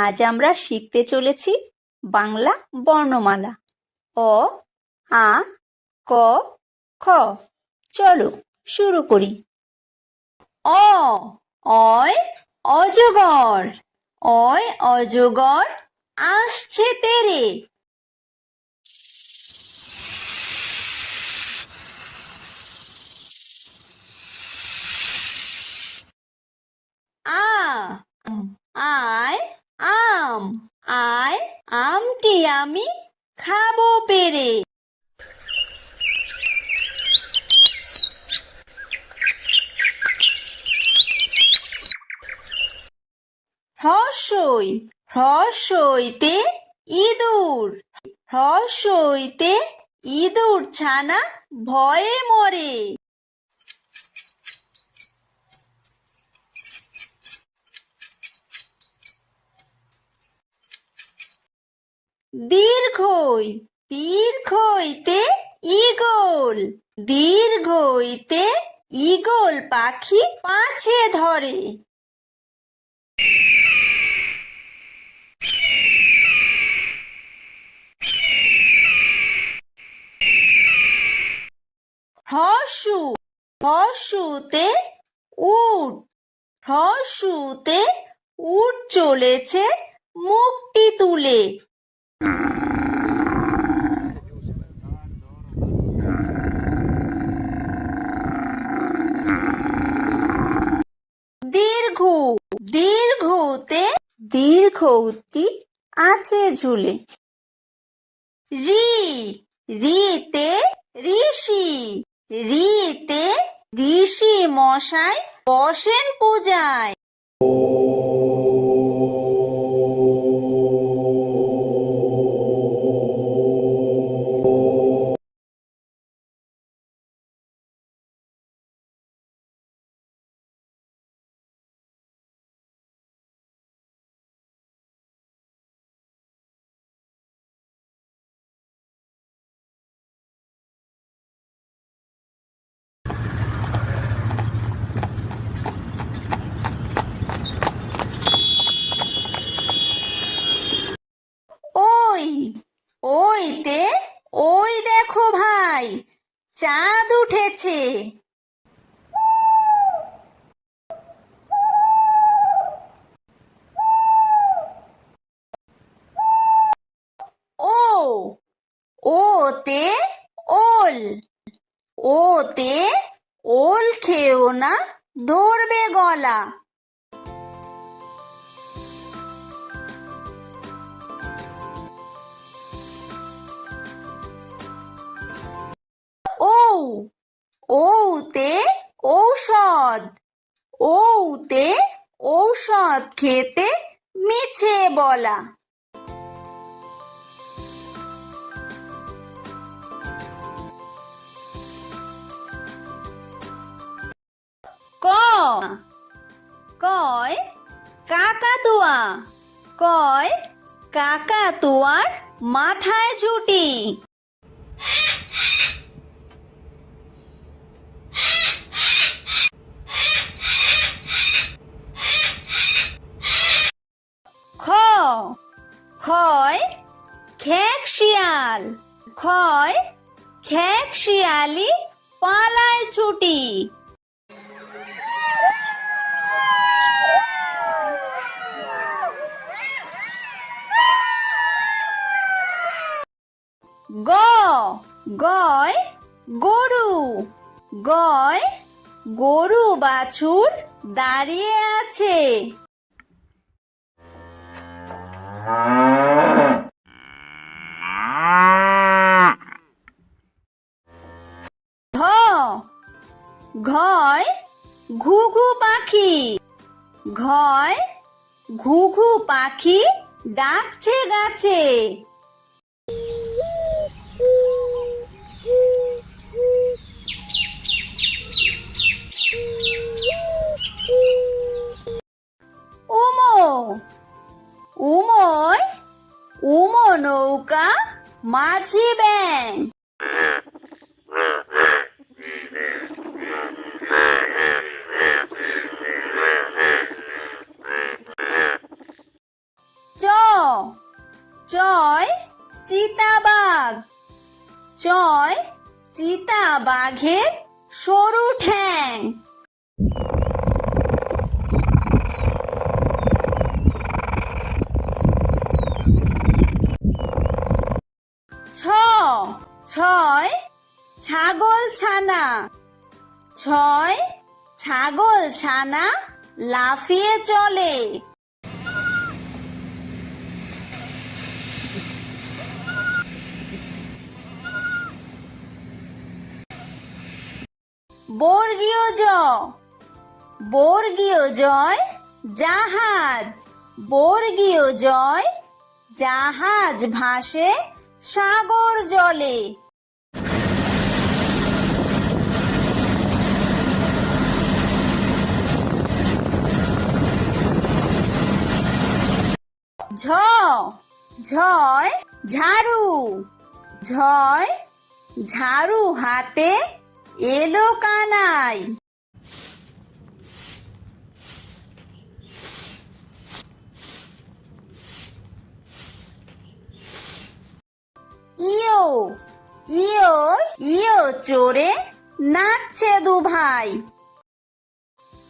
আজ আমরা শিখতে চলেছি বাংলা বর্ণমালা অ, আ, ক, খ। চলো শুরু করি। অ, অয় অজগর, অয় অজগর আসছে তেরে। আ, আয় আম, আয় আমটি আমি খাবো পেরে। হ্রস্বই, হ্রস্বইতে ইঁদুর, হ্রস্বইতে ইঁদুর ছানা ভয়ে মরে। দীর্ঘই, দীর্ঘইতে ঈগল, দীর্ঘইতে ঈগল পাখি পাছে ধরে। হ্রস্ব, হ্রস্বতে উট, হ্রস্বতে উট চলেছে মুখটি তুলে। দীর্ঘ, দীর্ঘতে দীর্ঘউতি আছে ঝুলে। রি, রিতে ঋষি, রিতে ঋষি মশাই বসেন পূজায়। ওই, ওইতে ওই দেখো ভাই চাঁদ উঠেছে। ও, ওতে ওল, ওতে ওল খেও না ধরবে গলা। ও, ওতে ঔষধ, ওতে ঔষধ খেতে মিছে বলা। ক, কয় কাকাতুয়া, কয় কাকাতুয়ার মাথায় ঝুঁটি। খ, খয় খেক শিয়াল, খয় খেক শিয়ালি পালায় ছুটি। গ, গয় গরু, গয় গরু বাছুর দাঁড়িয়ে আছে। ঘ, ঘয় ঘুঘু পাখি, ঘয় ঘুঘু পাখি ডাকছে গাছে। উমো, উময় উমো নৌকা মাঝি ব্যাং। চ, চিতা বাঘের সরু ঠ্যাং। ছয় ছাগল ছানা। ছয় ছাগল ছানা লাফিয়ে চলে। বর্গীয় জ। বর্গীয় জয় জাহাজ। বর্গীয় জয় জাহাজ ভাসে সাগর জলে। ঝ ঝয় ঝাড়ু। ঝয় ঝাড়ু হাতে এলো কানাই। ইয়ো ইয়ো ইয়ো চড়ে নাচছে দু ভাই।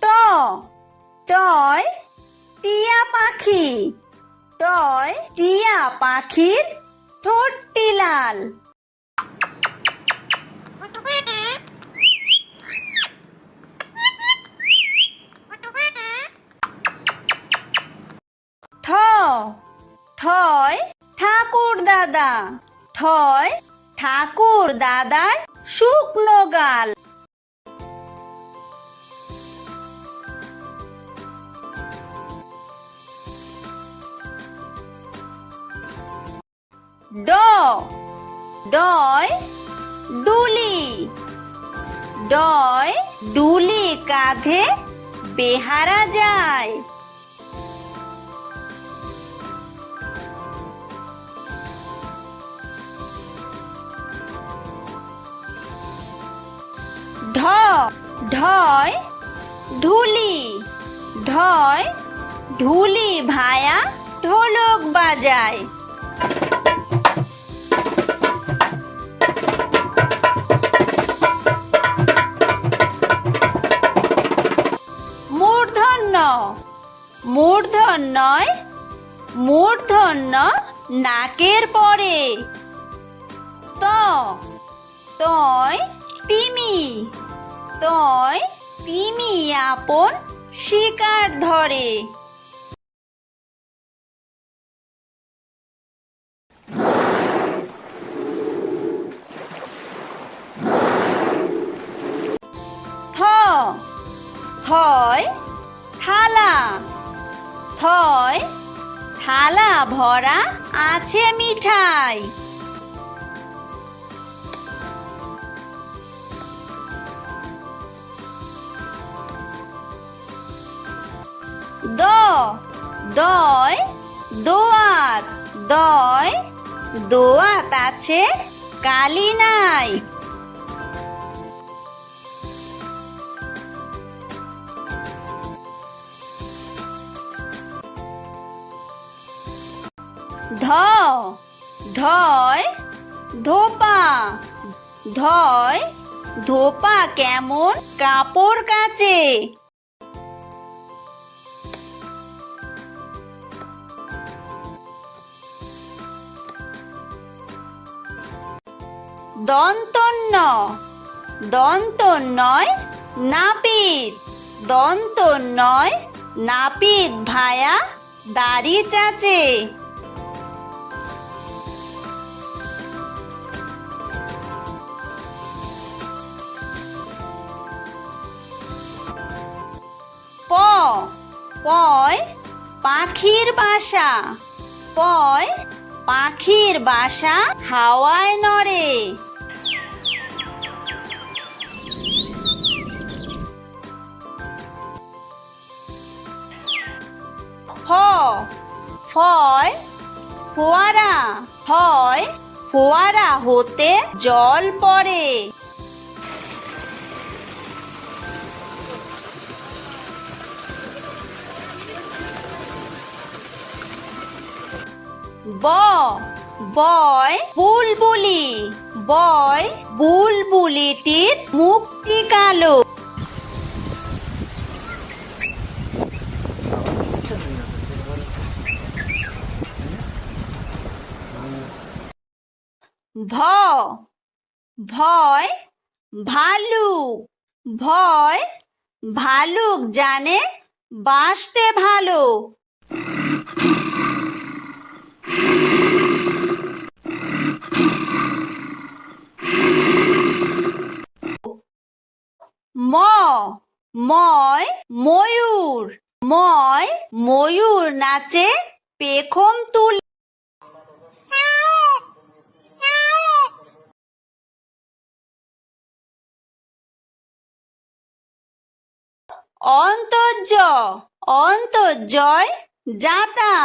ট টয় টিয়া পাখি। টয় টিয়া পাখির ঠোঁটটি লাল। ঠ ঠয় ঠাকুর দাদা। ঠয় ঠাকুর দাদার শুকনো গাল। ড ডয় ডুলি। ডয় ডুলি কাঁধে বেহারা যায়। ঢ ঢয় ঢুলি। ঢয় ঢুলি ভায়া ঢোলক বাজায়। মূর্ধন্য মূর্ধন্যয় মূর্ধন্য নাকের পরে। ত তয় তিমি। তয় তিমি আপন শিকার ধরে। থ থয় থালা। থয় থালা ভরা আছে মিঠাই। দ দয় দোয়াত। দয় দোয়াত আছে কালি নাই। ধ ধয় ধোপা। ধয় ধোপা কেমন কাপড় কাচে। দন্তন্য দন্তন্যয় নাপিত। দন্তন্যয় নাপিত ভায়া দাড়ি চাচে। প পয় পাখির বাসা। পয় পাখির বাসা হাওয়ায় নড়ে। ফ ফয় ফোয়ারা। ফয় ফোয়ারা হতে জল পড়ে। ব বয় বুলবুলি। বয় বুলবুলিটির মুখটি কালো। ভ ভয় ভালুক। ভয় ভালুক জানে বাঁচতে ভালো। ম ময় ময়ূর। ময় ময়ূর নাচে পেখম তুলে। অন্তর্য অন্তর্জয় যাতা।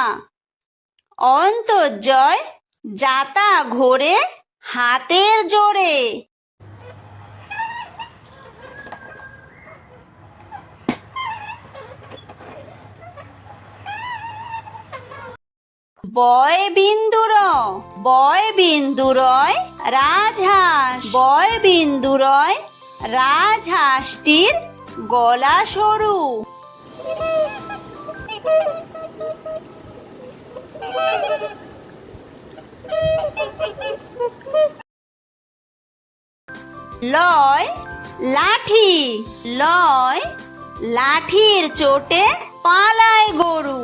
অন্তর্জয় যাতা ঘোরে হাতের জোরে। বয় বিন্দুর বয় বিন্দুরয় রাজহাঁস। বয় বিন্দুরয় রাজহাঁসটির গলা সরু। লয় লাঠি। লয় লাঠির চোটে পালায় গরু।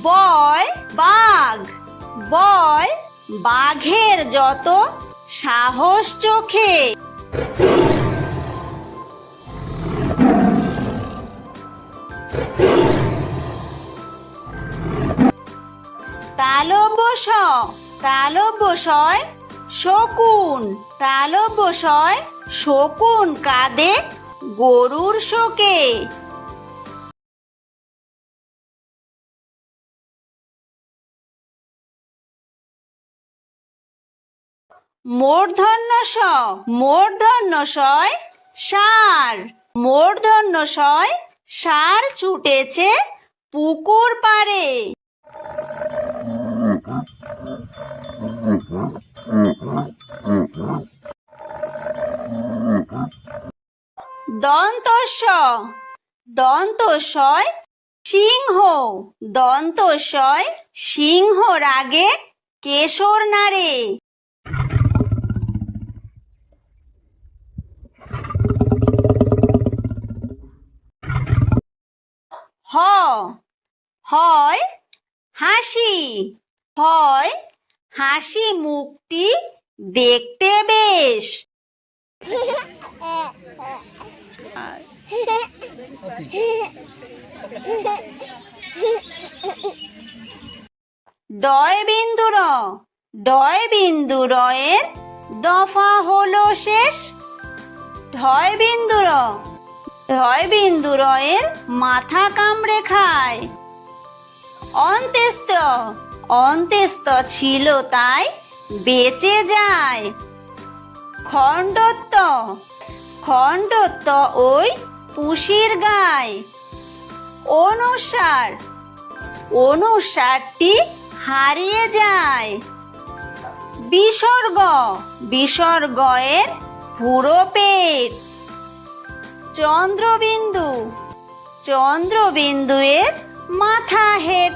বয় বাঘ। বয় বাঘের যত সাহস চোখে। তালব্য তালব্যশয় শকুন। তালব্যশয় শকুন কাঁদে গরুর শোকে। মূর্ধন্য ষ মূর্ধন্য শয় ষাঁড়। মূর্ধন্য শয় ষাঁড় ছুটেছে পুকুর পাড়ে। দন্তস্ব দন্তস্বয় সিংহ। দন্তস্বয় সিংহ রাগে কেশর নাড়ে। হয় হাসি। হয় হাসি মুখটি দেখতে বেশ। ডয় বিন্দুর ডয় বিন্দুরয়ের দফা হলো শেষ। ঢয় বিন্দুর ঢয় বিন্দুরয়ের মাথা কামড়ে খায়। অন্ত্যেস্ত অন্ত্যেস্ত ছিল তাই বেঁচে যায়। খণ্ডত্ব খণ্ডত্ব ওই পুষির গায়। অনুসার অনুসারটি হারিয়ে যায়। বিসর্গ বিসর্গয়ের পুরো পেট। চন্দ্রবিন্দু চন্দ্রবিন্দুয়ের মাথা হেট।